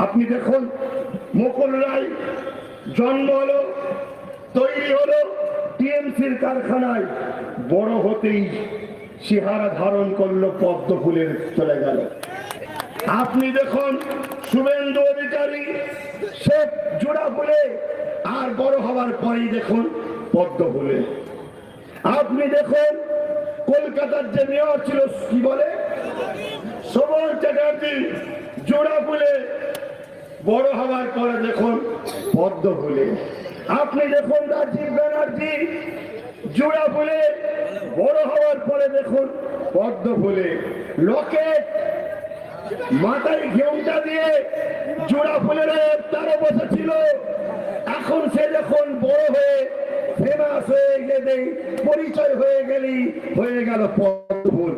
আপনি দেখুন মুকুল রায় জন্ম হলো, তৈরি হলো টিএমসির কারখানায়, বড় হতেই চেহারা ধারণ করলো পদ্ম ফুলের চলে গেল। আপনি দেখুন শুভেন্দু অধিকারী, সে জোড়া ফুলে, আর বড় হওয়ার পরেই দেখুন পদ্ম ফুলে। আপনি দেখুন কলকাতার যে মেয়র ছিল কি বলে শোভন চ্যাটার্জি, জোড়া ফুলে, বড় হওয়ার পরে দেখুন পদ্ম ফুলে। আপনি দেখুন রাজীব ব্যানার্জি, জোড়া ফুলে, বড় হওয়ার পরে দেখুন পদ্ম ফুলে। লকেট মাথায় ঘেউটা দিয়ে জোড়া ফুলের তারা বসেছিল, এখন সে যখন বড় হয়ে ফেমাস হয়ে গেলে, পরিচয় হয়ে গেলি, হয়ে গেল পদ্ম ফুল।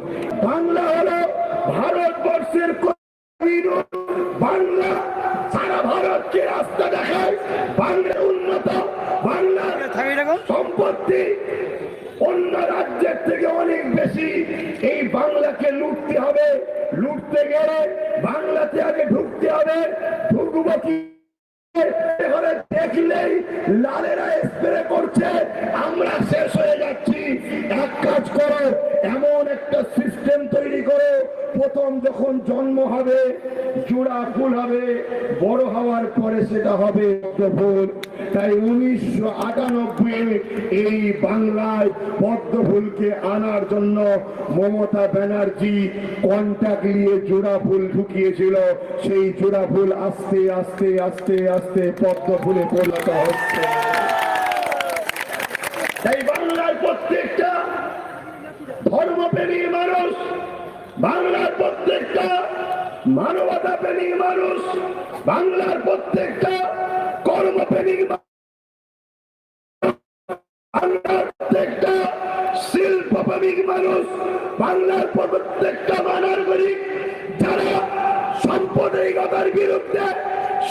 বাংলা হলো ভারতবর্ষের বাংলা সারা ভারতকে রাস্তা দেখায়, বাংলা উন্নত, বাংলার সম্পত্তি অন্য রাজ্যের থেকে অনেক বেশি। এই বাংলাকে লুটতে হবে, লুটতে গেলে বাংলাতে আগে ঢুকতে হবে। ঢুকবো কি দেখলেই লালেরা স্প্রে করছে, আমরা শেষ হয়ে যাচ্ছি। এক কাজ করো, এমন একটা সিস্টেম তৈরি করো, প্রথম যখন জন্ম হবে জোড়া ফুল হবে, বড় হওয়ার পরে সেটা হবে পদ্ম ফুল। তাই 1998 এই বাংলায় পদ্ম ফুলকে আনার জন্য মমতা ব্যানার্জি কন্ট্যাক্ট নিয়ে জোড়া ফুল ঢুকিয়েছিল। সেই জোড়া ফুল আস্তে আস্তে আস্তে আস্তে পদ্ম ফুলে পরিণত হচ্ছে। তাই বাংলার প্রত্যেকটা ধর্মপ্রেমী মানুষ, বাংলার প্রত্যেকটা মানবতা প্রেমী মানুষ, বাংলার প্রত্যেকটা কর্মপ্রেমী, বাংলার প্রত্যেকটা শিল্পপ্রেমিক মানুষ, বাংলার প্রত্যেকটা নাগরিক যারা সাম্প্রদায়িকতার বিরুদ্ধে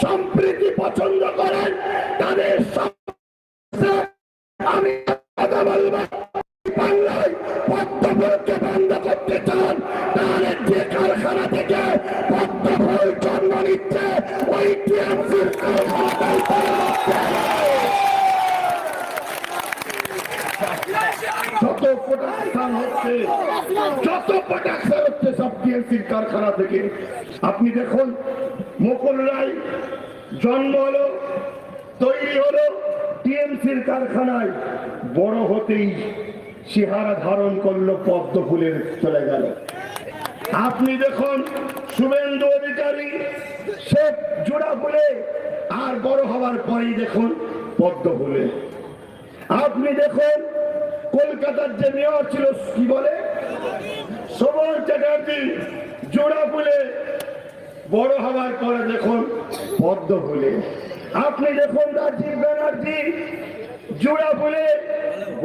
সম্প্রীতি পছন্দ করেন, তাদের আমি কথা বলবো। বাংলায় পদ্ম ফুলকে বন্ধ করতে চান, তাহলে যে কারখানা থেকে পদ্ম ফুল জন্ম নিচ্ছে ওই টিএমসির কারখানায় যত প্রোডাকশন হচ্ছে, যত প্রোডাকশন হচ্ছে সব টিএমসির কারখানা থেকে। আপনি দেখুন মুকুল রায় জন্ম হলো, তৈরি হলো টিএমসির কারখানায়, বড় হতেই চেহারা ধারণ করলো পদ্ম ফুলের চলে গেল। আপনি দেখুন শুভেন্দু অধিকারী, সে জোড়া ফুলে, আর বড় হওয়ার পরেই দেখুন পদ্ম ফুলে। আপনি দেখুন কলকাতার যে মেয়র ছিল কি বলে শোভন চ্যাটার্জি, জোড়া ফুলে, বড় হওয়ার পরে দেখুন পদ্ম ফুলে। আপনি দেখুন রাজীব ব্যানার্জি, জোড়া ফুলে,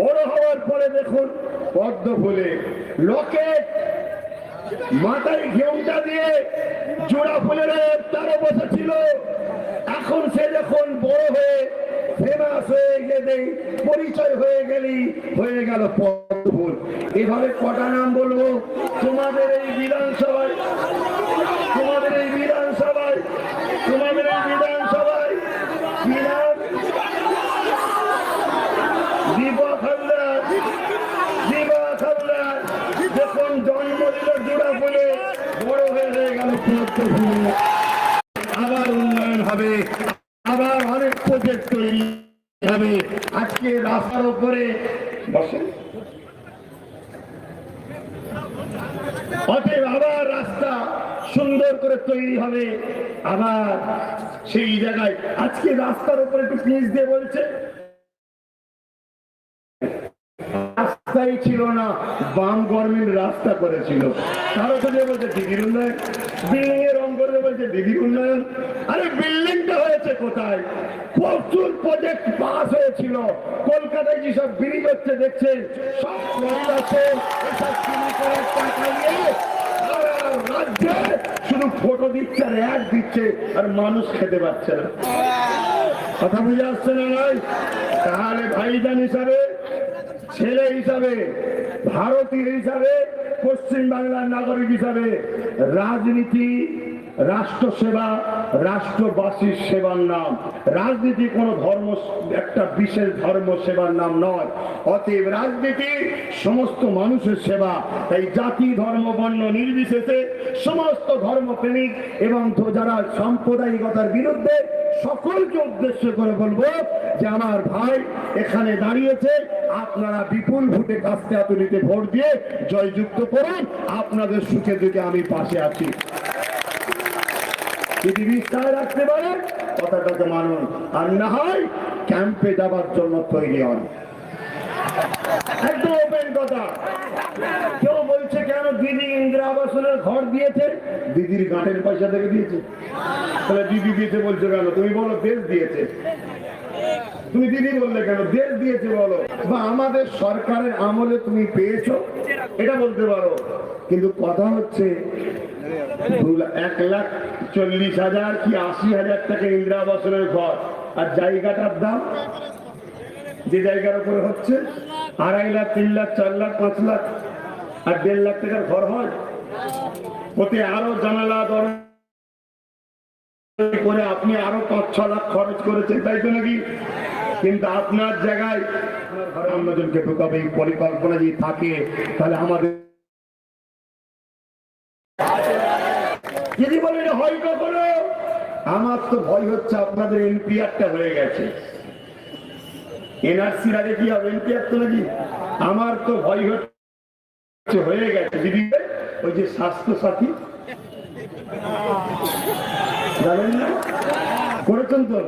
বড় হওয়ার পরে দেখুন পদ্ম ফুলে। লকেট মাথায় ঘেউটা দিয়ে জোড়া ফুলের তারা বসেছিল, এখন সে যখন বড় হয়ে ফেমাস হয়ে গেলে, পরিচয় হয়ে গেলি, হয়ে গেল পদ্ম ফুল। এভাবে কটা নাম বলবো তোমাদের এই বিধানসভায়, তোমাদের এই বিধানসভায়, তোমাদের এই বিধানসভায় কি নাম? দীপক হালদার, দীপক হালদার যখন জন্ম দিল জোড়া ফুলে, বড় হয়ে গেল পদ্ম ফুল। আবার উন্নয়ন হবে, আবার অনেক প্রজেক্ট তৈরি হবে। আজকে রাস্তার উপরে বসেন, অতএব আবার রাস্তা সুন্দর করে তৈরি হবে। আবার সেই জায়গায় আজকে রাস্তার উপরে একটু পিচ দিয়ে বলছে রাস্তাই ছিল না, বাম গভর্নমেন্ট রাস্তা করেছিল। তারা তো বলছে দিদির উন্নয়ন, বিল্ডিং এর রং করে বলছে দিদির উন্নয়ন। আরে বিল্ডিংটা হয়েছে কোথায়? প্রচুর প্রজেক্ট পাস হয়েছিল। কলকাতায় যেসব ব্রিজ হচ্ছে দেখছেন, সব টাকা নিয়ে রাজ্যে শুধু ফটো দিচ্ছে আর অ্যাড দিচ্ছে, আর মানুষ খেতে পাচ্ছে না। কথা বুঝে আসছে না নয়? তাহলে ভাইজান হিসাবে, ছেলে হিসাবে, ভারতীয় হিসাবে, পশ্চিম বাংলার নাগরিক হিসাবে রাজনীতি রাষ্ট্র সেবা রাষ্ট্রবাসীর সেবার নাম, রাজনীতি কোনো ধর্ম একটা বিশেষ ধর্ম সেবার নাম নয়। অতএব রাজনীতি সমস্ত মানুষের সেবা। তাই জাতি ধর্ম বর্ণ নির্বিশেষে সমস্ত ধর্মপ্রেমিক এবং যারা সাম্প্রদায়িকতার বিরুদ্ধে সকলকে উদ্দেশ্য করে বলবো যে আমার ভাই এখানে দাঁড়িয়েছে, আপনারা বিপুল ভোটে কাস্তে আতুলিতে ভোট দিয়ে জয়যুক্ত করুন। আপনাদের সুখে দুঃখে আমি পাশে আছি। যদি বিশ্বাস রাখতে পারেন কথাটাকে মানুন, আর না হয় ক্যাম্পে যাবার জন্য তৈরি হন। একদম ওপেন কথা। কেউ বলছে কেন দিদি ইন্দিরা আবাসনের ঘর দিয়েছে, দিদির গাঁটের পয়সা থেকে দিয়েছে। তাহলে দিদি দিয়েছে বলছো কেন? তুমি বলো দেশ দিয়েছে। তুমি দিদি বললে কেন? দেশ দিয়েছে বলো। বা আমাদের সরকারের আমলে তুমি পেয়েছো এটা বলতে পারো। কিন্তু কথা হচ্ছে 1,40,000 কি 80,000 টাকা ইন্দিরা আবাসনের ঘর, আর জায়গাটার দাম যে জায়গার উপরে হচ্ছে 2.5 লাখ 3 লাখ 4 লাখ 5 লাখ আর 1.5 লাখ টাকার ঘর হয়। ওতে আরো জানালা দরজা করে আপনি আরো 5-6 লাখ খরচ করেছেন, তাই তো নাকি? কিন্তু আপনার জায়গায় অন্যজনকে ঢুকাবে এই পরিকল্পনা যদি থাকে, তাহলে আমাদের যদি বলেন হয় কখনো, আমার তো ভয় হচ্ছে আপনাদের এনপিআরটা হয়ে গেছে। এনআরসির আগে কি হবে? এনপিআর তো নাকি? আমার তো ভয় হচ্ছে হয়ে গেছে। দিদি ওই যে স্বাস্থ্য সাথী জানেন না, করেছেন তো?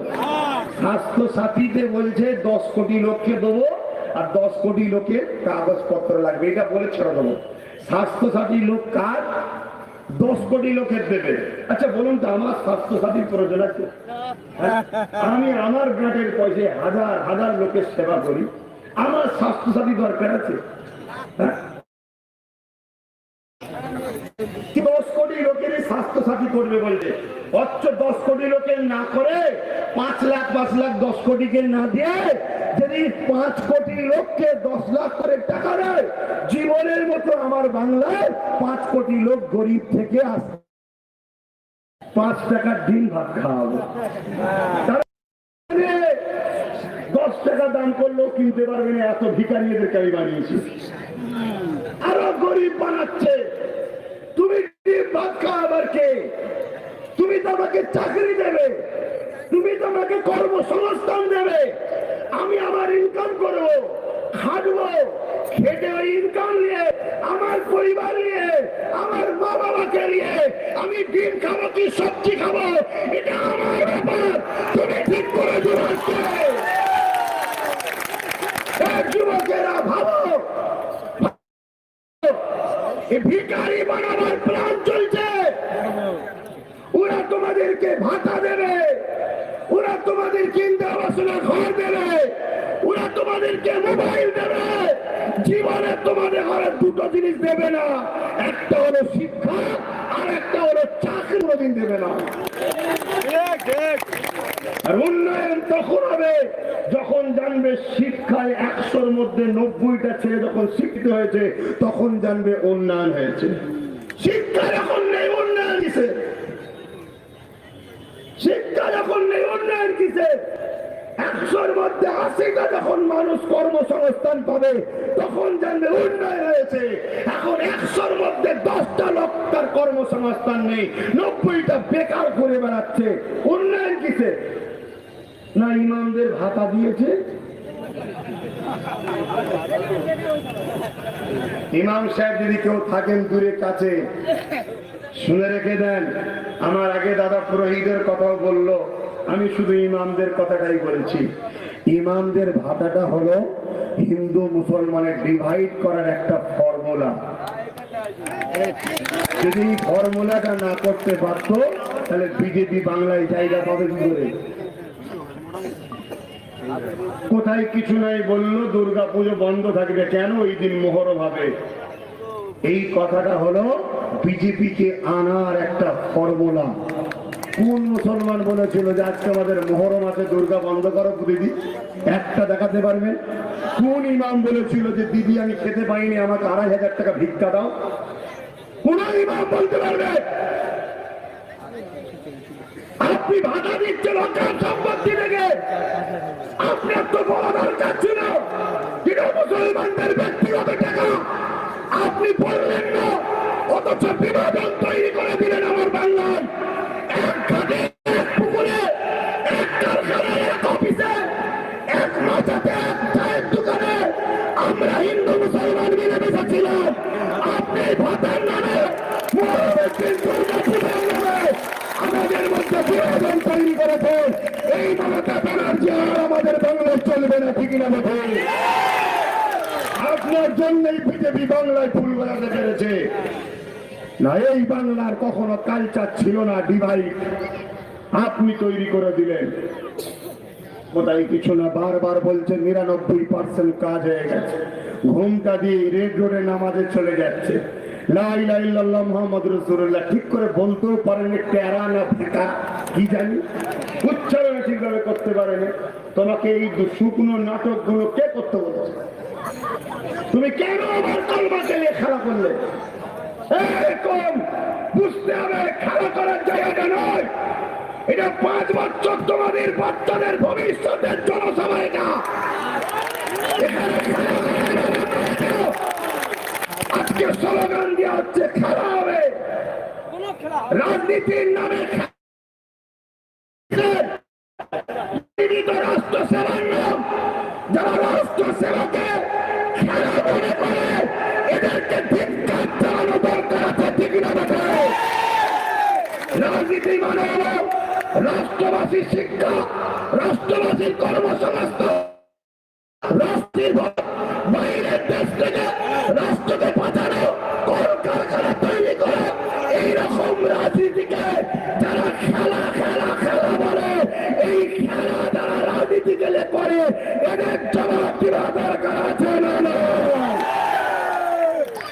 স্বাস্থ্য সাথীতে বলছে 10 কোটি লোককে দেবো আর 10 কোটি লোকের কাগজপত্র লাগবে, এটা বলে ছেড়ে দেবো। স্বাস্থ্য সাথী লোক কার? 10 কোটি লোকের দেবে। আচ্ছা বলুন তো, আমার স্বাস্থ্য সাথীর প্রয়োজন আছে? আমি আমার গ্রামের পয়সায় হাজার হাজার লোকের সেবা করি, আমার স্বাস্থ্য সাথী দরকার আছে? 10 কোটি লোকেরই স্বাস্থ্য সাথী করবে বলছে। অথচ 10 কোটি লোকের না করে 5 লাখ 10 কোটিকে না দিয়ে যদি 5 কোটি লোককে 10 লাখ করে টাকা দেয়, জীবনের মতো আমার বাংলায় 5 কোটি লোক গরিব থেকে আসে 5 টাকার ডিম ভাত খাওয়াবো। 10 টাকা দাম করলেও কিনতে পারবে না, এত ভিখারিদেরকে আমি বানিয়েছি। আরো গরিব বানাচ্ছে। তুমি ডিম ভাত খাওয়াবার কে? তুমি তো আমাকে চাকরি দেবে, তুমি তো আমাকে কর্মসংস্থান দেবে। আমি আমার ইনকাম করবো, খাটবো, খেটে ওই ইনকাম নিয়ে আমার পরিবার নিয়ে আমার মা বাবাকে নিয়ে আমি ডিম খাবো কি সবজি খাবো, এটা আমার ব্যাপার। তুমি ঠিক করে যুবকেরা ভাবো, ভিখারি বানাবার প্ল্যান চলছে। ওরা তোমাদেরকে ভাতা দেবে, ওরা তোমাদেরকে ইন্দিরা আবাসনের ঘর দেবে, ওরা তোমাদেরকে মোবাইল দেবে। জীবনে তোমাদের ঘরে দুটো জিনিস দেবে না, একটা হলো শিক্ষা আর একটা হলো চাকরি। কোনদিন দেবে না। আর উন্নয়ন তখন হবে যখন জানবে শিক্ষায় 100-র মধ্যে 90টা ছেলে যখন শিক্ষিত হয়েছে, তখন জানবে উন্নয়ন হয়েছে। শিক্ষা যখন নেই, উন্নয়ন কিসে? শিক্ষা যখন নেই, উন্নয়ন কিসে? 100-র মধ্যে 80টা যখন মানুষ কর্মসংস্থান পাবে, তখন জানবে উন্নয়ন হয়েছে। এখন 100-র মধ্যে 10টা লোক তার কর্মসংস্থান নেই, 90টা বেকার করে বেড়াচ্ছে। উন্নয়ন কিসে? না ইমামদের ভাতা দিয়েছে, ইমাম সাহেব যদি কেউ থাকেন দূরে কাছে শুনে রেখে দেন। আমার আগে দাদা পুরোহিতের কথাও বললো, আমি শুধু ইমামদের কথাটাই বলেছি। ইমামদের ভাতাটা হলো হিন্দু মুসলমানের ডিভাইড করার একটা ফর্মুলা। যদি এই ফর্মুলাটা না করতে পারত, তাহলে বিজেপি বাংলায় জায়গা পাবে কি করে? কোথায় কিছু নাই বললো দুর্গা পুজো বন্ধ থাকবে কেন, ওই দিন মোহরম হবে। এই কথাটা হলো বিজেপিকে আনার একটা ফর্মুলা। কোন মুসলমান বলেছিল যে আজকে আমাদের মোহরম আছে, দুর্গা বন্ধ করো দিদি? একটা দেখাতে পারবেন? কোন ইমাম বলেছিল যে দিদি আমি খেতে পাইনি, আমাকে 2,500 টাকা ভিক্ষা দাও? কোন ইমাম বলতে পারবে? আপনি ভাতা দিচ্ছেন অকাল সম্পত্তি থেকে। আপনার তো বলা দরকার ছিল যেটা মুসলমানদের ব্যক্তিগত টাকা, আপনি বললেন না, অথচ বিভাজন তৈরি করে দিলেন আমার বাংলায়। এক ঘাটে, এক পুকুরে, এক কারখানায়, এক অফিসে, এক মাঝাতে, এক চায়ের দোকানে আমরা হিন্দু মুসলমান মিলে মিশেছিলাম। আপনি ভাতার নামে আমাদের মধ্যে বিভাজন তৈরি করেছেন। এই মমতা ব্যানার্জি আর আমাদের বাংলায় চলবে না, ঠিক না বটে? আপনার জন্যই বিজেপি বাংলায় ফুল গলাতে পেরেছে না। এই বাংলার কখনো কালচার ছিল না ডিভাইড, আপনি তৈরি করে দিলেন। কোথায় কিছু না, বারবার বলছেন 99% কাজ হয়ে গেছে। ঘুমটা দিয়ে রেড রোডে নামাজে চলে যাচ্ছে, লা ইলাহা ইল্লাল্লাহ মুহাম্মাদুর রাসূলুল্লাহ ঠিক করে বলতেও পারেনি, টেরা না ফেকা কি জানি, উচ্চারণ ঠিকভাবে করতে পারেনি। তোমাকে এই শুকনো নাটকগুলো কে করতে বলেছে? তুমি কেন আমার কলমাকে নিয়ে খেলা করলে? এরকম বুঝতে হবে, খেলা করার জায়গাটা নয়। এটা 5 বছর তোমাদের বাচ্চাদের ভবিষ্যতের জনসভা। এটা আজকে স্লোগান দেওয়া হচ্ছে খেলা হবে, রাজনীতির নামে রাষ্ট্র সেবার নাম। যারা রাষ্ট্র সেবাকে খেলা মনে করে এদেরকে ধিক্কার চালানো দরকার আছে, ঠিক না? রাজনীতি মানে হল রাষ্ট্রবাসীর শিক্ষা, রাষ্ট্রবাসীর কর্মসংস্থান, রাষ্ট্রের বাইরের দেশ থেকে রাষ্ট্রকে পাঠানো, কলকারখানা তৈরি করে। এইরকম রাজনীতিকে যারা খেলা খেলা খেলা বলে, এই খেলা যারা রাজনীতি গেলে করে, এদের জবাব দেওয়া দরকার আছে না?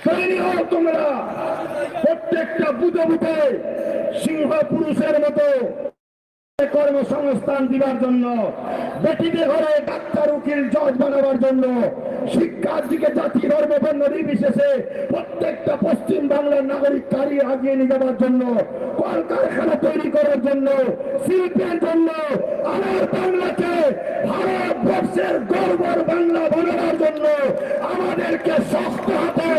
তৈরি হও তোমরা, প্রত্যেকটা বুঝে বুঝে সিংহ পুরুষের মতো কর্মসংস্থান দিবার জন্য, বেটিদের ঘরে ডাক্তার, উকিল, জজ বানাবার জন্য, শিক্ষার দিকে জাতি ধর্ম বর্ণ নির্বিশেষে প্রত্যেকটা পশ্চিম বাংলার নাগরিক কারি আগিয়ে নিয়ে যাবার জন্য, কলকারখানা তৈরি করার জন্য, শিল্পের জন্য, আমার বাংলাকে ভারতবর্ষের গর্বর বাংলা বানাবার জন্য আমাদেরকে শক্ত হাতে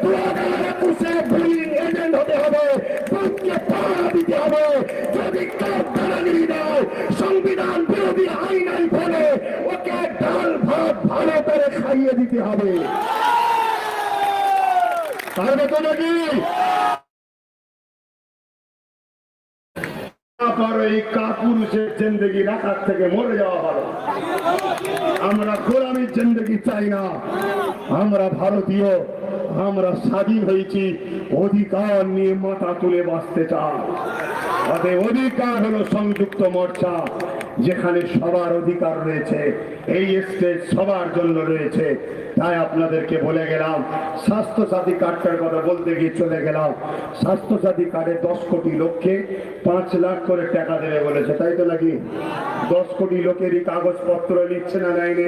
2021-এ বুলিং এজেন্ট হতে হবে, বুককে পাড়া দিতে হবে। যদি কেউ দালালি দেয়, সংবিধান বিরোধী আইন আইন ফেলে, ওকে ডাল ভাত ভালো করে খাইয়ে দিতে হবে। পারবে তো নাকি? এই কাপুরুষের জিন্দগি রাখার থেকে মরে যাওয়া ভালো। আমরা গোলামীর জিন্দগি চাই না। আমরা ভারতীয়, আমরা স্বাধীন হয়েছি, অধিকার নিয়ে মাথা তুলে বাঁচতে চাই। তাদের অধিকার হলো সংযুক্ত মোর্চা, যেখানে সবার অধিকার রয়েছে, এই স্টেজ সবার জন্য রয়েছে। তাই আপনাদেরকে বলে গেলাম, স্বাস্থ্যসাথী কার্ডটার কথা বলতে গিয়ে চলে গেলাম। স্বাস্থ্যসাথী কার্ডে 10 কোটি লোককে 5 লাখ করে টাকা দেবে বলেছে, তাই তো নাকি? 10 কোটি লোকেরই কাগজপত্র নিচ্ছে না, নেয়নি?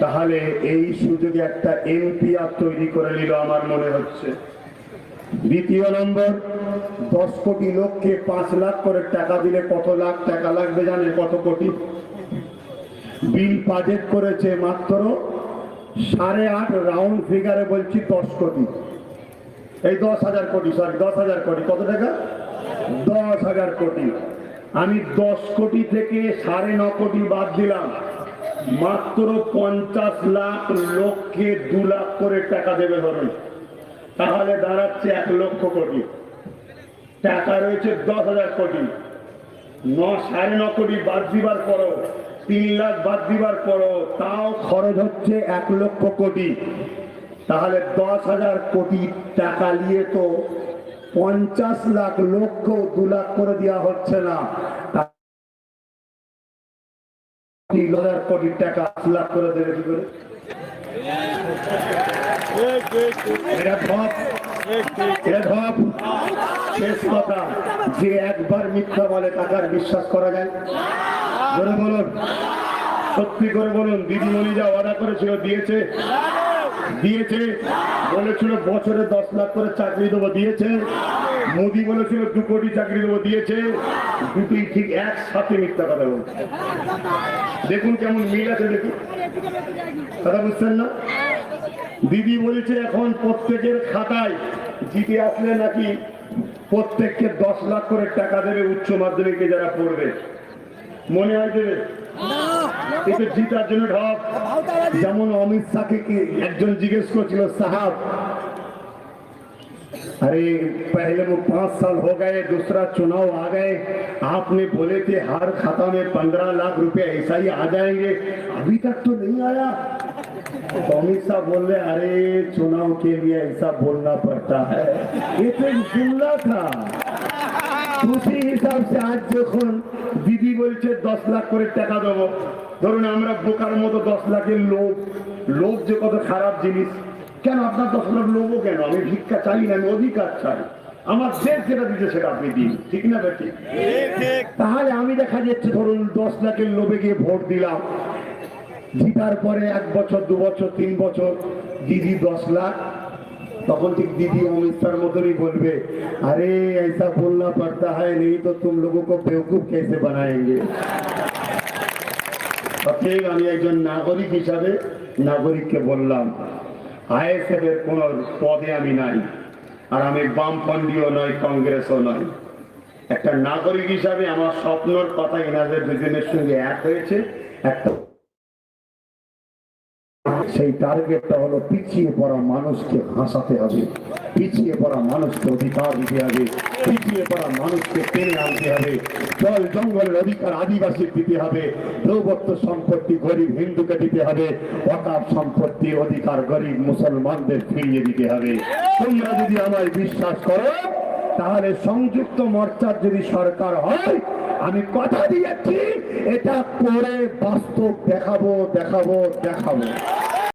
তাহলে এই সুযোগে একটা এনপিআর তৈরি করে নিল আমার মনে হচ্ছে। দ্বিতীয় নম্বর, 10 কোটি লোককে 5 লাখ করে টাকা দিলে কত লাখ টাকা লাগবে জানেন? কত কোটি? বিল বাজেট করেছে মাত্র 8.5, রাউন্ড ফিগারে বলছি 10 কোটি। এই 10,000 কোটি, সরি 10,000 কোটি। কত টাকা? 10,000 কোটি। আমি 10 কোটি থেকে 9.5 কোটি বাদ দিলাম, মাত্র 50 লাখ লোককে 2 লাখ করে টাকা দেবে ধরুন, তাহলে দাঁড়াচ্ছে 1 লক্ষ কোটি। টাকা রয়েছে 10,000 কোটি। 9.5 কোটি বাদ দিবার পরও, 3 লাখ বাদ দিবার পরও তাও খরচ হচ্ছে 1 লক্ষ কোটি। তাহলে 10,000 কোটি টাকা নিয়ে তো 50 লাখ লোককে 2 লাখ করে দেওয়া হচ্ছে না। 3,000 কোটি টাকা 8 লাখ করে দেবে কি করে? শেষ কথা, যে একবার মিথ্যা বলে তাকে আর বিশ্বাস করা যায়? বলে বলুন, সত্যি করে বলুন। দিদিমণি যা অর্ডার করেছিল দিয়েছে? দিয়েছে। বলেছিল বছরে 10 লাখ করে চাকরি দেবো, দিয়েছে? মোদি বলেছিল 2 কোটি চাকরি দেবো, দিয়েছে? দুটোই ঠিক একসাথে মিথ্যা কথা বলছে। দেখুন কেমন মিল আছে, দেখুন, কথা বুঝছেন না? দিদি বলেছে এখন প্রত্যেকের খাতায় জিতে আসলে নাকি প্রত্যেককে 10 লাখ করে টাকা দেবে উচ্চ মাধ্যমিকে যারা পড়বে। মনে হয় দেবে? এটা জিতার জন্য ঢপ। যেমন অমিত শাহকে কি একজন জিজ্ঞেস করছিল, সাহাব अरे पहले वो 5 साल हो गए, दूसरा चुनाव आ गए, आपने बोले थे हर खाता में 15 लाख रुपए ऐसा ही आ जाएंगे, अभी तक तो नहीं आया। तो अमित शाह बोल रहे अरे चुनाव के लिए ऐसा बोलना पड़ता है, ये तो एक जुमला था। उसी हिसाब से आज যখন দিদি বলছে 10 লাখ করে টাকা দেবো, ধরুন আমরা বোকার মতো 10 লাখের লোভ যে কত খারাপ জিনিস। কেন আপনার 10 লাখ লোভও কেন? আমি ভিক্ষা চাই না, আমি অধিকার চাই। আমার দেশ যেটা দিচ্ছে সেটা আপনি দিন, ঠিক না বেটি? তাহলে আমি দেখা যাচ্ছে ধরুন 10 লাখের লোভে গিয়ে ভোট দিলাম, জিতার পরে 1 বছর 2 বছর 3 বছর দিদি 10 লাখ, তখন ঠিক দিদি অমিত শাহর মতনই বলবে अरे ऐसा बोलना पड़ता है, नहीं तो तुम लोगों को बेवकूफ कैसे बनाएंगे। অতএব আমি একজন নাগরিক হিসাবে নাগরিককে বললাম, আইএসএফ এর কোন পদে আমি নাই, আর আমি বামপন্থীও নয়, কংগ্রেসও নয়। একটা নাগরিক হিসাবে আমার স্বপ্নের কথা এনাদের দুজনের সঙ্গে এক হয়েছে। একটা সেই টার্গেটটা হলো পিছিয়ে পড়া মানুষকে হাসাতে হবে, পিছিয়ে পড়া মানুষকে অধিকার দিতে হবে, পিছিয়ে পড়া মানুষকে টেনে আনতে হবে, জল জঙ্গলের অধিকার আদিবাসী দিতে হবে, দৌবত্য সম্পত্তি গরিব হিন্দুকে দিতে হবে, ওয়াকাফ সম্পত্তির অধিকার গরিব মুসলমানদের ফিরিয়ে দিতে হবে। তোমরা যদি আমায় বিশ্বাস করো, তাহলে সংযুক্ত মোর্চার যদি সরকার হয়, আমি কথা দিয়েছি এটা করে বাস্তব দেখাবো।